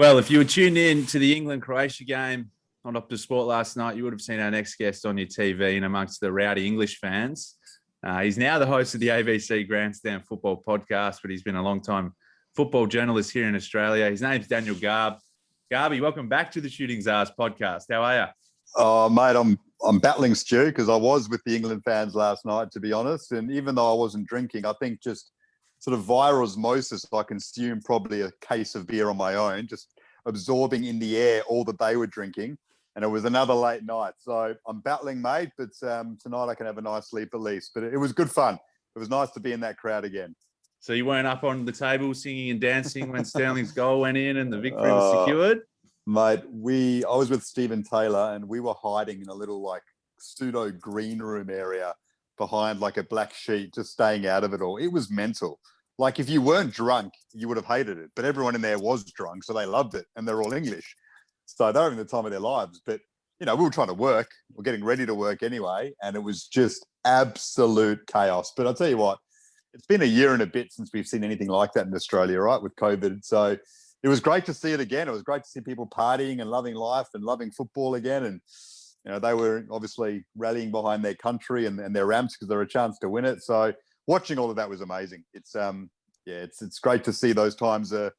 Well, if you were tuned in to the England-Croatia game on Optus Sport last night, you would have seen our next guest on your TV and amongst the rowdy English fans. He's now the host of the ABC Grandstand Football Podcast, but he's been a long-time football journalist here in Australia. His name's Daniel Garb. Garby, welcome back to the Shooting Czars podcast. How are you? Oh, mate, I'm battling Stu because I was with the England fans last night, to be honest. And even though I wasn't drinking, I think just sort of via osmosis, I consumed probably a case of beer on my own, just absorbing in the air all that they were drinking. And it was another late night. So I'm battling, mate, but tonight I can have a nice sleep at least. But it was good fun. It was nice to be in that crowd again. So you weren't up on the table singing and dancing when Sterling's goal went in and the victory was secured? Mate, I was with Stephen Taylor and we were hiding in a little like pseudo green room area behind like a black sheet, just staying out of it all. It was mental. Like if you weren't drunk, you would have hated it. But everyone in there was drunk, so they loved it. And they're all English. So they're having the time of their lives. But, you know, we were trying to work. We're getting ready to work anyway. And it was just absolute chaos. But I'll tell you what, it's been a year and a bit since we've seen anything like that in Australia, right, with COVID. So it was great to see it again. It was great to see people partying and loving life and loving football again. And, you know, they were obviously rallying behind their country and their ramps because there were a chance to win it. So watching all of that was amazing. It's great to see those times are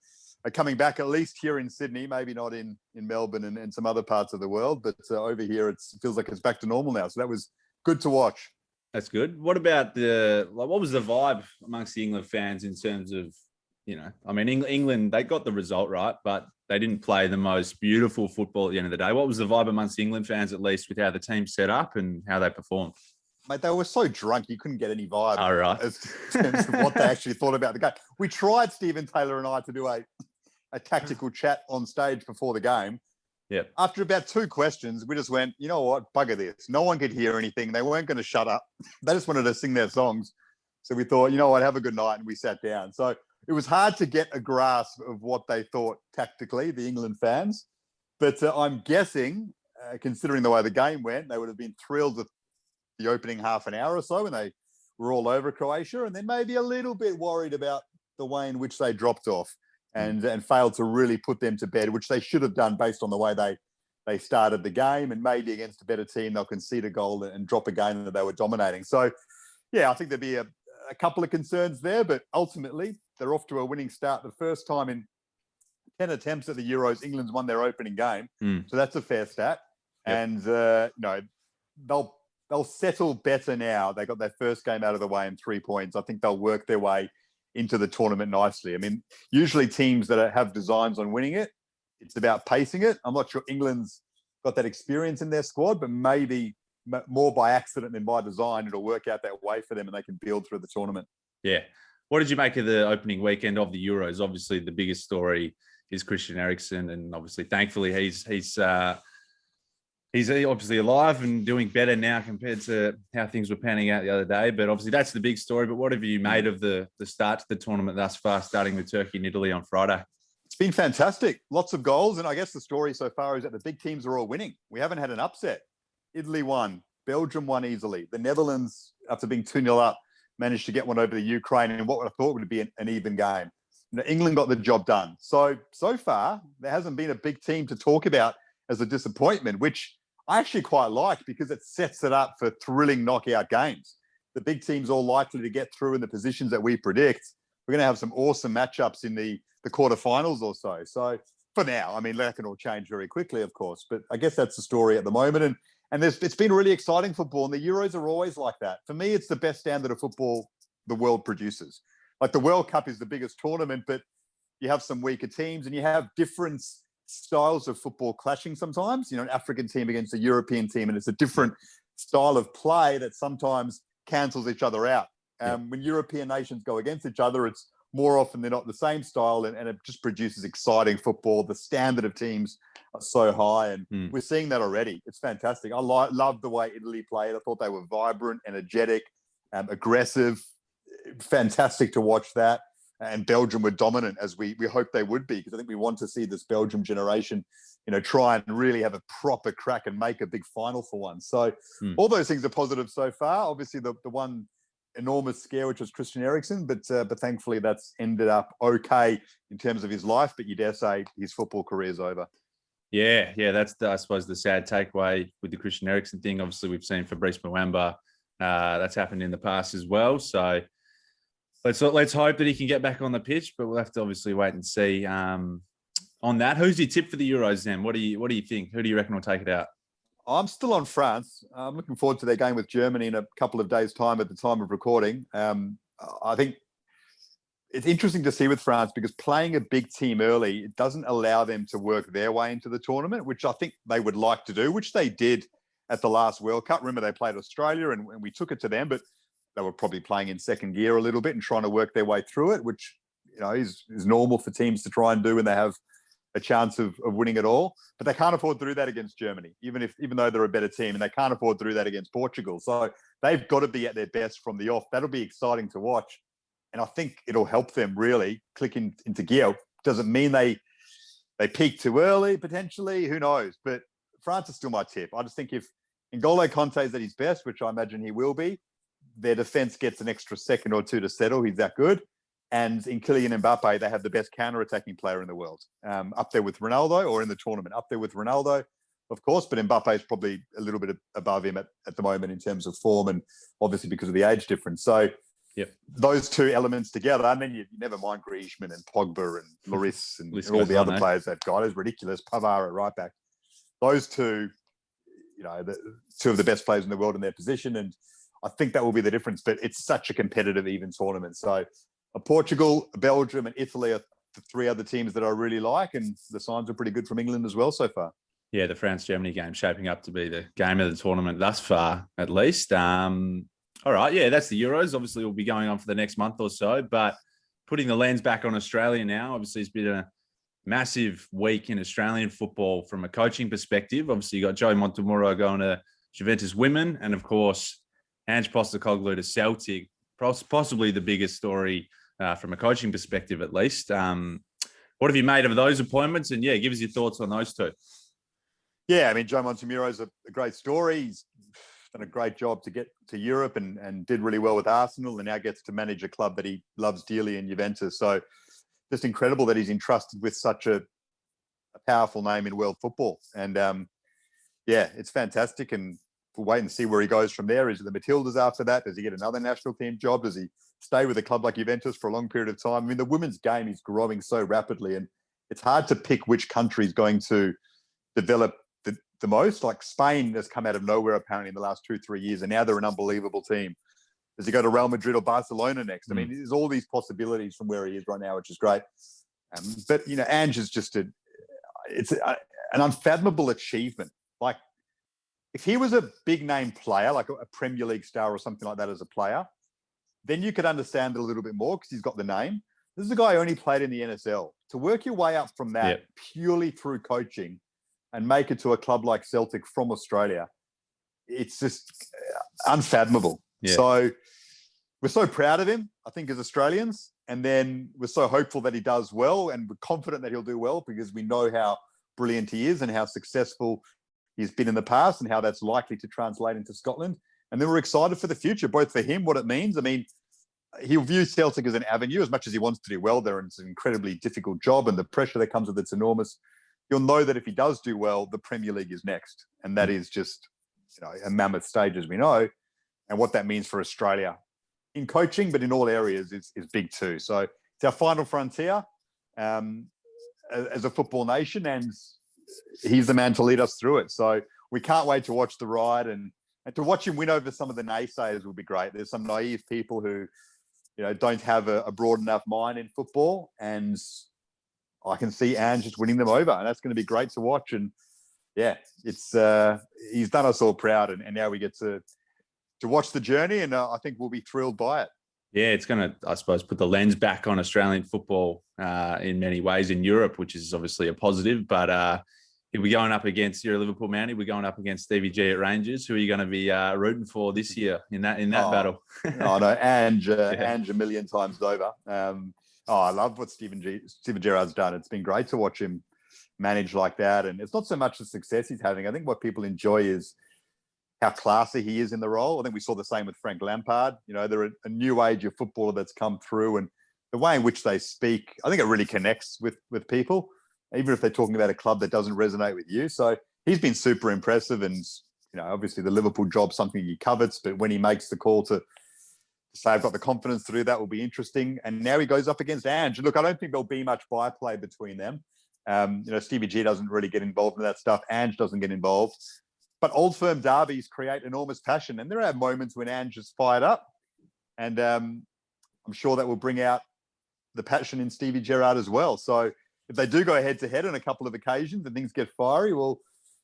coming back, at least here in Sydney, maybe not in Melbourne and some other parts of the world, but over here it feels like it's back to normal now. So that was good to watch. That's good. What about what was the vibe amongst the England fans in terms of, you know, I mean, England, they got the result right, but they didn't play the most beautiful football at the end of the day. What was the vibe amongst the England fans, at least, with how the team set up and how they performed? Mate, they were so drunk, you couldn't get any vibe as in terms of what they actually thought about the game. We tried, Stephen Taylor and I, to do a tactical chat on stage before the game. Yeah. After about 2 questions, we just went, you know what, bugger this. No one could hear anything. They weren't going to shut up. They just wanted to sing their songs. So we thought, you know what, have a good night, and we sat down. So it was hard to get a grasp of what they thought tactically, the England fans. But I'm guessing, considering the way the game went, they would have been thrilled with the opening half an hour or so when they were all over Croatia, and then maybe a little bit worried about the way in which they dropped off and failed to really put them to bed, which they should have done based on the way they started the game. And maybe against a better team, they'll concede a goal and drop a game that they were dominating. So, yeah, I think there'd be a couple of concerns there, but ultimately they're off to a winning start. The first time in 10 attempts at the Euros, England's won their opening game. So that's a fair stat. Yep. And, they'll settle better now. They got their first game out of the way in 3 points. I think they'll work their way into the tournament nicely. I mean, usually teams that have designs on winning it, it's about pacing it. I'm not sure England's got that experience in their squad, but maybe more by accident than by design, it'll work out that way for them and they can build through the tournament. Yeah. What did you make of the opening weekend of the Euros? Obviously, the biggest story is Christian Eriksen, and obviously, thankfully, he's obviously alive and doing better now compared to how things were panning out the other day. But obviously, that's the big story. But what have you made of the start to the tournament thus far, starting with Turkey and Italy on Friday? It's been fantastic. Lots of goals. And I guess the story so far is that the big teams are all winning. We haven't had an upset. Italy won. Belgium won easily. The Netherlands, after being 2-0 up, managed to get one over the Ukraine in what I thought would be an even game. You know, England got the job done. So far, there hasn't been a big team to talk about as a disappointment, which I actually quite like because it sets it up for thrilling knockout games. The big teams all likely to get through in the positions that we predict. We're going to have some awesome matchups in the quarterfinals or so. So for now, I mean, that can all change very quickly, of course. But I guess that's the story at the moment. And it's been really exciting football. And the Euros are always like that. For me, it's the best standard of football the world produces. Like the World Cup is the biggest tournament, but you have some weaker teams and you have different styles of football clashing sometimes, you know, an African team against a European team, and it's a different style of play that sometimes cancels each other out. When European nations go against each other, it's more often than not the same style, and it just produces exciting football. The standard of teams are so high, and we're seeing that already. It's fantastic. I love the way Italy played. I thought they were vibrant, energetic, aggressive. Fantastic to watch that. And Belgium were dominant, as we hope they would be, because I think we want to see this Belgium generation, you know, try and really have a proper crack and make a big final for once. So all those things are positive so far. Obviously, the one enormous scare, which was Christian Eriksen, but thankfully that's ended up okay in terms of his life. But you dare say his football career is over. Yeah, that's I suppose the sad takeaway with the Christian Eriksen thing. Obviously, we've seen Fabrice Muamba. That's happened in the past as well. So let's hope that he can get back on the pitch, but we'll have to obviously wait and see. On that, who's your tip for the Euros then? What do you think? Who do you reckon will take it out? I'm still on France. I'm looking forward to their game with Germany in a couple of days' time at the time of recording. I think it's interesting to see with France because playing a big team early, it doesn't allow them to work their way into the tournament, which I think they would like to do, which they did at the last World Cup. Remember, they played Australia and we took it to them, but they were probably playing in second gear a little bit and trying to work their way through it, which is normal for teams to try and do when they have a chance of winning it all. But they can't afford to do that against Germany, even though they're a better team, and they can't afford to do that against Portugal. So they've got to be at their best from the off. That'll be exciting to watch. And I think it'll help them really click into gear. Doesn't mean they peak too early, potentially. Who knows? But France is still my tip. I just think if N'Golo Kanté is at his best, which I imagine he will be, their defense gets an extra second or two to settle. He's that good. And in Kylian Mbappe, they have the best counter-attacking player in the world, up there with Ronaldo, or in the tournament, up there with Ronaldo, of course. But Mbappe is probably a little bit above him at the moment in terms of form, and obviously because of the age difference. So those two elements together, and then you never mind Griezmann and Pogba and Lloris and all the other players they've got. It's ridiculous. Pavard at right back. Those two, two of the best players in the world in their position, and I think that will be the difference. But it's such a competitive, even tournament. So Portugal, Belgium, and Italy are the three other teams that I really like, and the signs are pretty good from England as well so far. Yeah, the France-Germany game shaping up to be the game of the tournament thus far, at least. All right, yeah, that's the Euros. Obviously, will be going on for the next month or so, but putting the lens back on Australia now, obviously it's been a massive week in Australian football from a coaching perspective. Obviously, you got Joe Montemurro going to Juventus Women, and of course, Ange Postecoglou to Celtic, possibly the biggest story from a coaching perspective, at least. What have you made of those appointments? And yeah, give us your thoughts on those two. Yeah, I mean, Joe Montemurro is a great story. He's done a great job to get to Europe and did really well with Arsenal, and now gets to manage a club that he loves dearly in Juventus. So just incredible that he's entrusted with such a powerful name in world football. And yeah, it's fantastic. And we'll wait and see where he goes from there. Is it the Matildas after that? Does he get another national team job? Does he stay with a club like Juventus for a long period of time? I mean, the women's game is growing so rapidly, and it's hard to pick which country is going to develop the most. Like Spain has come out of nowhere apparently in the last 2-3 years, and now they're an unbelievable team. Does he go to Real Madrid or Barcelona next? I mean, there's all these possibilities from where he is right now, which is great. But Ange is just an unfathomable achievement. Like, if he was a big name player, like a Premier League star or something like that as a player, then you could understand it a little bit more because he's got the name. This is a guy who only played in the NSL. To work your way up from that purely through coaching and make it to a club like Celtic from Australia, it's just unfathomable. Yeah. So we're so proud of him, I think, as Australians. And then we're so hopeful that he does well, and we're confident that he'll do well because we know how brilliant he is and how successful he's been in the past and how that's likely to translate into Scotland. And then we're excited for the future, both for him, what it means. I mean, he'll view Celtic as an avenue as much as he wants to do well there, and it's an incredibly difficult job, and the pressure that comes with it's enormous. You'll know that if he does do well, the Premier League is next. And that is just, a mammoth stage, as we know. And what that means for Australia in coaching, but in all areas is big too. So it's our final frontier as a football nation, and he's the man to lead us through it. So we can't wait to watch the ride, and to watch him win over some of the naysayers will be great. There's some naive people who, don't have a broad enough mind in football, and I can see Ange just winning them over, and that's going to be great to watch. And yeah, it's he's done us all proud, and now we get to watch the journey, and I think we'll be thrilled by it. Yeah, it's going to, I suppose, put the lens back on Australian football in many ways in Europe, which is obviously a positive. But if we're going up against, you're a Liverpool Mountie, we're going up against Stevie G at Rangers. Who are you going to be rooting for this year in that battle? No, Ange a million times over. I love what Steven Gerrard's done. It's been great to watch him manage like that. And it's not so much the success he's having. I think what people enjoy is how classy he is in the role. I think we saw the same with Frank Lampard. You know, they're a new age of footballer that's come through, and the way in which they speak, I think it really connects with people, even if they're talking about a club that doesn't resonate with you. So he's been super impressive, and you know, obviously the Liverpool job's something he covets, but when he makes the call to say I've got the confidence to do that, will be interesting. And now he goes up against Ange. Look, I don't think there'll be much byplay between them. You know, Stevie G doesn't really get involved in that stuff. Ange doesn't get involved. But old firm derbies create enormous passion. And there are moments when Ange is fired up. And I'm sure that will bring out the passion in Stevie Gerrard as well. So if they do go head-to-head on a couple of occasions and things get fiery, well,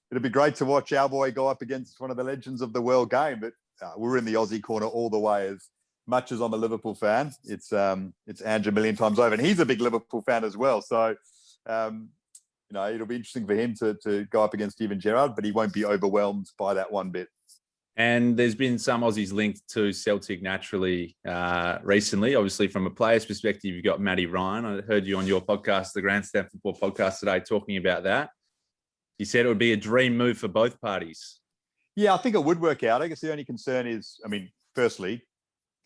it'll be great to watch our boy go up against one of the legends of the world game. But we're in the Aussie corner all the way. As much as I'm a Liverpool fan, it's Ange a million times over. And he's a big Liverpool fan as well. So, you know, it'll be interesting for him to go up against Steven Gerrard, but he won't be overwhelmed by that one bit. And there's been some Aussies linked to Celtic naturally recently. Obviously, from a player's perspective, you've got Matty Ryan. I heard you on your podcast, the Grandstand Football Podcast today, talking about that. You said it would be a dream move for both parties. Yeah, I think it would work out. I guess the only concern is, I mean, firstly,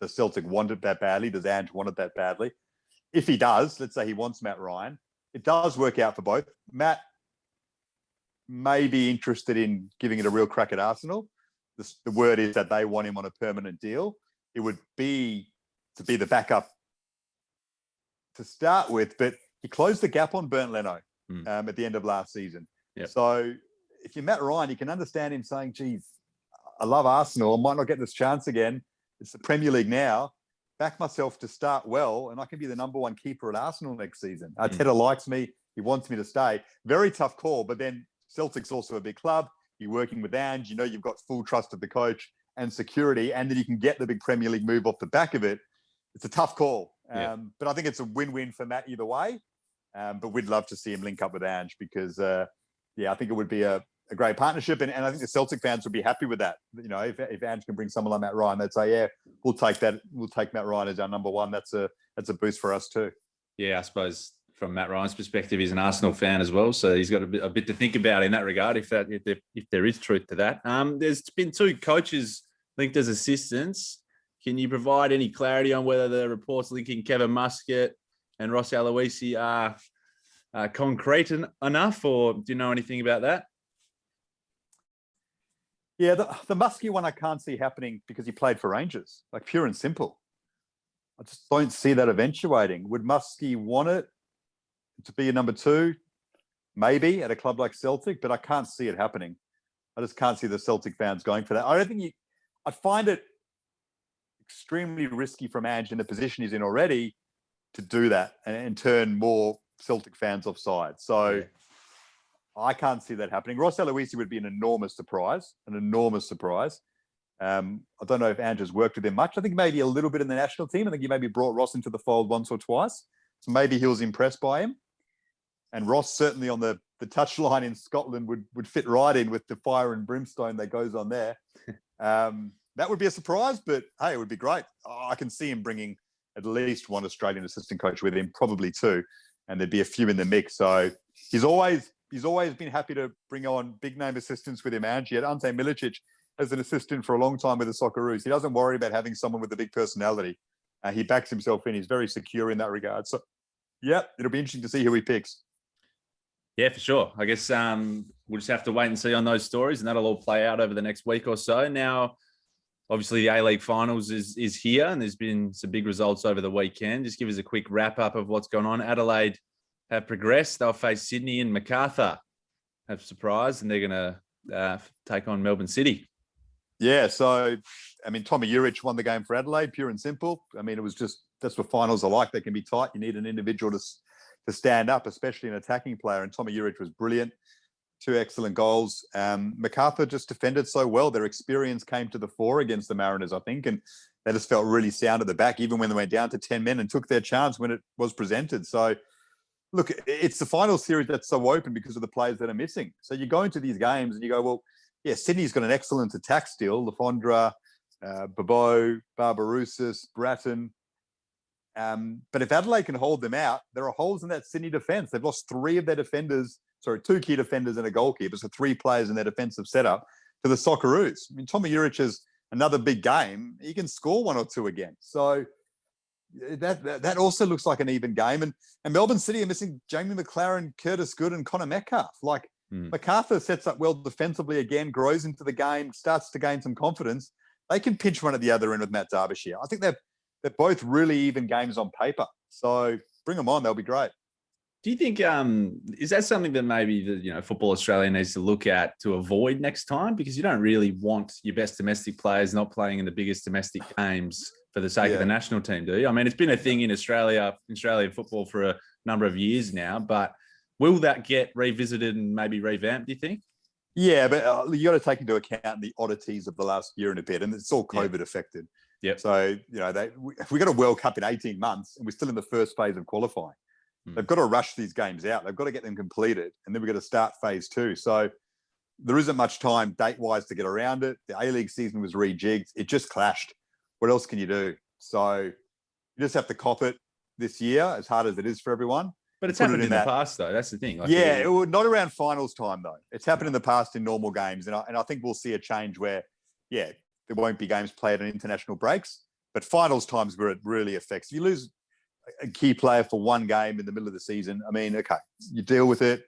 does Celtic want it that badly? Does Ange want it that badly? If he does, let's say he wants Matt Ryan, it does work out for both. Matt may be interested in giving it a real crack at Arsenal. The word is that they want him on a permanent deal. It would be to be the backup to start with, but he closed the gap on Bernd Leno at the end of last season. Yep. So if you're Matt Ryan, you can understand him saying, geez, I love Arsenal. I might not get this chance again. It's the Premier League now. Back myself to start well, and I can be the number one keeper at Arsenal next season. Arteta likes me. He wants me to stay. Very tough call, but then Celtic's also a big club. You're working with Ange. You know you've got full trust of the coach and security, and then you can get the big Premier League move off the back of it. It's a tough call. But I think it's a win-win for Matt either way. But we'd love to see him link up with Ange because, I think it would be a great partnership. And I think the Celtic fans would be happy with that. You know, if Ange can bring someone like Matt Ryan, they'd say, yeah, we'll take that. We'll take Matt Ryan as our number one. That's a boost for us too. Yeah, I suppose from Matt Ryan's perspective, he's an Arsenal fan as well. So he's got a bit to think about in that regard, if there is truth to that. There's been two coaches linked as assistants. Can you provide any clarity on whether the reports linking Kevin Muscat and Ross Aloisi are concrete enough, or do you know anything about that? Yeah, the Muskie one I can't see happening because he played for Rangers, like pure and simple. I just don't see that eventuating. Would Muskie want it to be a number two? Maybe at a club like Celtic, but I can't see it happening. I just can't see the Celtic fans going for that. I don't think I find it extremely risky from Ange in the position he's in already to do that and turn more Celtic fans offside. So I can't see that happening. Ross Aloisi would be an enormous surprise. I don't know if Ange has worked with him much. I think maybe a little bit in the national team. I think he maybe brought Ross into the fold once or twice. So maybe he was impressed by him. And Ross certainly on the touchline in Scotland would fit right in with the fire and brimstone that goes on there. That would be a surprise, but hey, it would be great. I can see him bringing at least one Australian assistant coach with him, probably two, and there'd be a few in the mix. So he's always been happy to bring on big name assistants with him. Ange, he had Ante Milicic as an assistant for a long time with the Socceroos. He doesn't worry about having someone with a big personality. He backs himself in. He's very secure in that regard. So, yeah, it'll be interesting to see who he picks. Yeah, for sure. I guess we'll just have to wait and see on those stories, and that'll all play out over the next week or so. Now, obviously, the A-League Finals is here, and there's been some big results over the weekend. Just give us a quick wrap-up of what's going on. Adelaide have progressed. They'll face Sydney, and Macarthur have surprised, and they're going to take on Melbourne City. Yeah, so, I mean, Tommy Urich won the game for Adelaide, pure and simple. I mean, it was just, that's what finals are like. They can be tight. You need an individual to stand up, especially an attacking player. And Tommy Urich was brilliant. 2 excellent goals. Macarthur just defended so well. Their experience came to the fore against the Mariners, I think, and they just felt really sound at the back, even when they went down to 10 men and took their chance when it was presented. So, look, it's the final series that's so open because of the players that are missing. So you go into these games and you go, well, yeah, Sydney's got an excellent attack still. Lafondra, Bobo, Barbarousis, Bratton. But if Adelaide can hold them out, there are holes in that Sydney defence. They've lost 3 of their defenders, 2 key defenders and a goalkeeper, so 3 players in their defensive setup to the Socceroos. I mean, Tommy Juric is another big game. He can score one or two again. So that also looks like an even game. And Melbourne City are missing Jamie McLaren, Curtis Good, and Connor Metcalf. Like MacArthur sets up well defensively again, grows into the game, starts to gain some confidence. They can pinch one at the other end with Matt Derbyshire. I think they're both really even games on paper. So bring them on; they'll be great. Do you think is that something that maybe Football Australia needs to look at to avoid next time? Because you don't really want your best domestic players not playing in the biggest domestic games for the sake of the national team, do you? I mean, it's been a thing in Australian football for a number of years now, but will that get revisited and maybe revamped, do you think? Yeah, but you got to take into account the oddities of the last year and a bit, and it's all COVID affected. Yep. So, we got a World Cup in 18 months and we're still in the first phase of qualifying. They've got to rush these games out. They've got to get them completed, and then we've got to start phase 2. So there isn't much time date-wise to get around it. The A-League season was rejigged. It just clashed. What else can you do? So you just have to cop it this year, as hard as it is for everyone. But it's happened in the past, though. That's the thing. It would not around finals time, though. It's happened in the past in normal games, and I think we'll see a change where, there won't be games played on international breaks, but finals times where it really affects. If you lose a key player for one game in the middle of the season, I mean, okay, you deal with it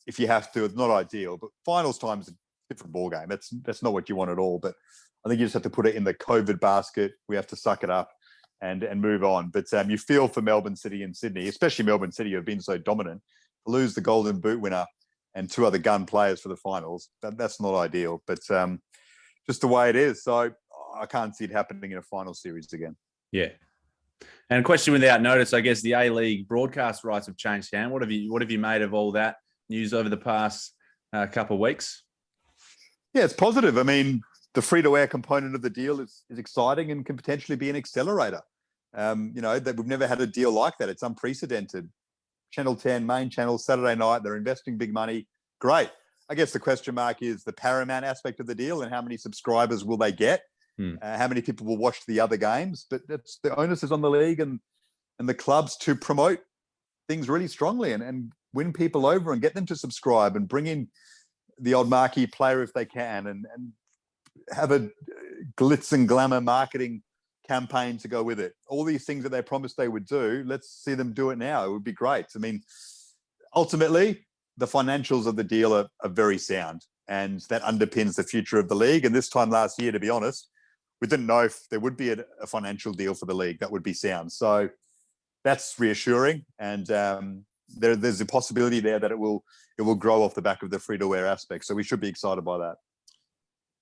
if you have to. It's not ideal, but finals time's a different ball game. That's not what you want at all. But I think you just have to put it in the COVID basket. We have to suck it up and move on. But you feel for Melbourne City and Sydney, especially Melbourne City, who have been so dominant, to lose the Golden Boot winner and 2 other gun players for the finals. That's not ideal, but just the way it is. So I can't see it happening in a final series again. Yeah. And a question without notice, I guess the A-League broadcast rights have changed hands. What have you made of all that news over the past couple of weeks? Yeah, it's positive. I mean, the free-to-air component of the deal is exciting and can potentially be an accelerator. That we've never had a deal like that. It's unprecedented. Channel 10, main channel, Saturday night, they're investing big money. Great. I guess the question mark is the Paramount aspect of the deal and how many subscribers will they get? How many people will watch the other games? But that's the onus is on the league and the clubs to promote things really strongly and win people over and get them to subscribe and bring in the odd marquee player if they can and have a glitz and glamour marketing campaign to go with it. All these things that they promised they would do, let's see them do it now. It would be great. I mean, ultimately, the financials of the deal are very sound, and that underpins the future of the league. And this time last year, to be honest, we didn't know if there would be a financial deal for the league that would be sound. So that's reassuring. And there's a possibility there that it will grow off the back of the free-to-air aspect. So we should be excited by that.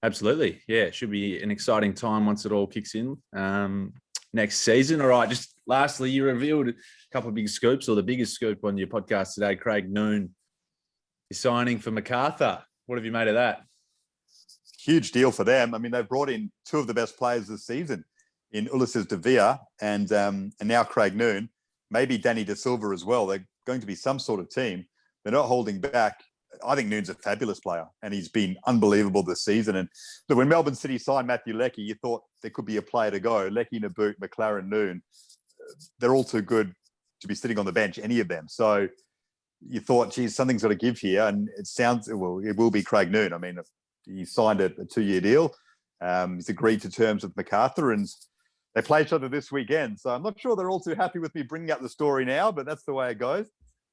Absolutely. Yeah, it should be an exciting time once it all kicks in next season. All right, just lastly, you revealed a couple of big scoops, or the biggest scoop on your podcast today. Craig Noon is signing for MacArthur. What have you made of that? Huge deal for them. I mean, they've brought in 2 of the best players this season in Ulysses De Villa and now Craig Noon, maybe Danny De Silva as well. They're going to be some sort of team. They're not holding back. I think Noon's a fabulous player, and he's been unbelievable this season. And so when Melbourne City signed Matthew Leckie, you thought there could be a player to go. Leckie, Naboot, McLaren, Noon, they're all too good to be sitting on the bench, any of them. So you thought, geez, something's got to give here. And it will be Craig Noon. I mean, he signed a 2-year deal. He's agreed to terms with MacArthur, and they play each other this weekend. So I'm not sure they're all too happy with me bringing up the story now, but that's the way it goes.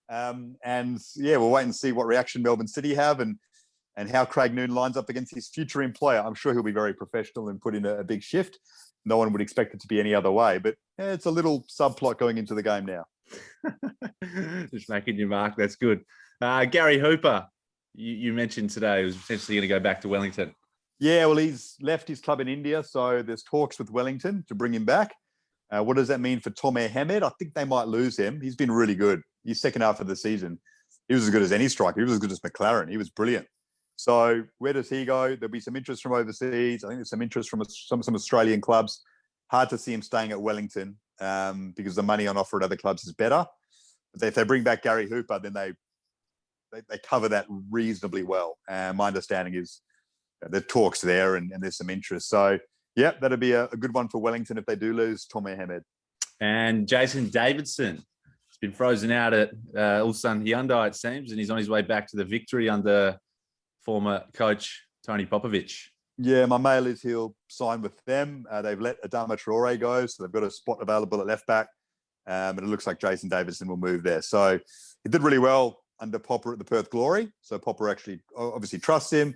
We'll wait and see what reaction Melbourne City have and how Craig Noon lines up against his future employer. I'm sure he'll be very professional and put in a big shift. No one would expect it to be any other way, but it's a little subplot going into the game now. Just making your mark. That's good. Gary Hooper, you mentioned today, was potentially going to go back to Wellington. Yeah, well, he's left his club in India, so there's talks with Wellington to bring him back. What does that mean for Tomer Hemed? I think they might lose him. He's been really good. His second half of the season, he was as good as any striker. He was as good as McLaren. He was brilliant. So where does he go? There'll be some interest from overseas. I think there's some interest from some Australian clubs. Hard to see him staying at Wellington because the money on offer at other clubs is better. But if they bring back Gary Hooper, then they cover that reasonably well. My understanding is the talks there and there's some interest. So, yeah, that'd be a good one for Wellington if they do lose Tomer Hemed. And Jason Davidson has been frozen out at Ulsan Hyundai, it seems, and he's on his way back to the victory under former coach Tony Popovich. Yeah, my mail is he'll sign with them. They've let Adama Traore go, so they've got a spot available at left back. And it looks like Jason Davidson will move there. So he did really well under Popper at the Perth Glory. So Popper actually obviously trusts him.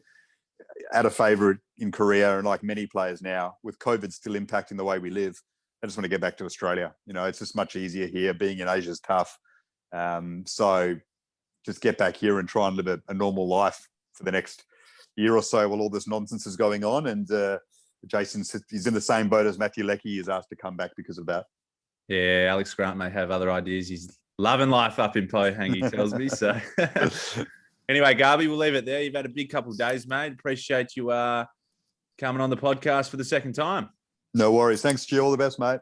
At a favourite in Korea, and like many players now, with COVID still impacting the way we live, I just want to get back to Australia. It's just much easier here. Being in Asia is tough. So just get back here and try and live a normal life for the next year or so while all this nonsense is going on. And Jason, he's in the same boat as Matthew Leckie. He's asked to come back because of that. Yeah, Alex Grant may have other ideas. He's loving life up in Pohang, he tells me. So anyway, Garby, we'll leave it there. You've had a big couple of days, mate. Appreciate you coming on the podcast for the second time. No worries. Thanks, Stu. All the best, mate.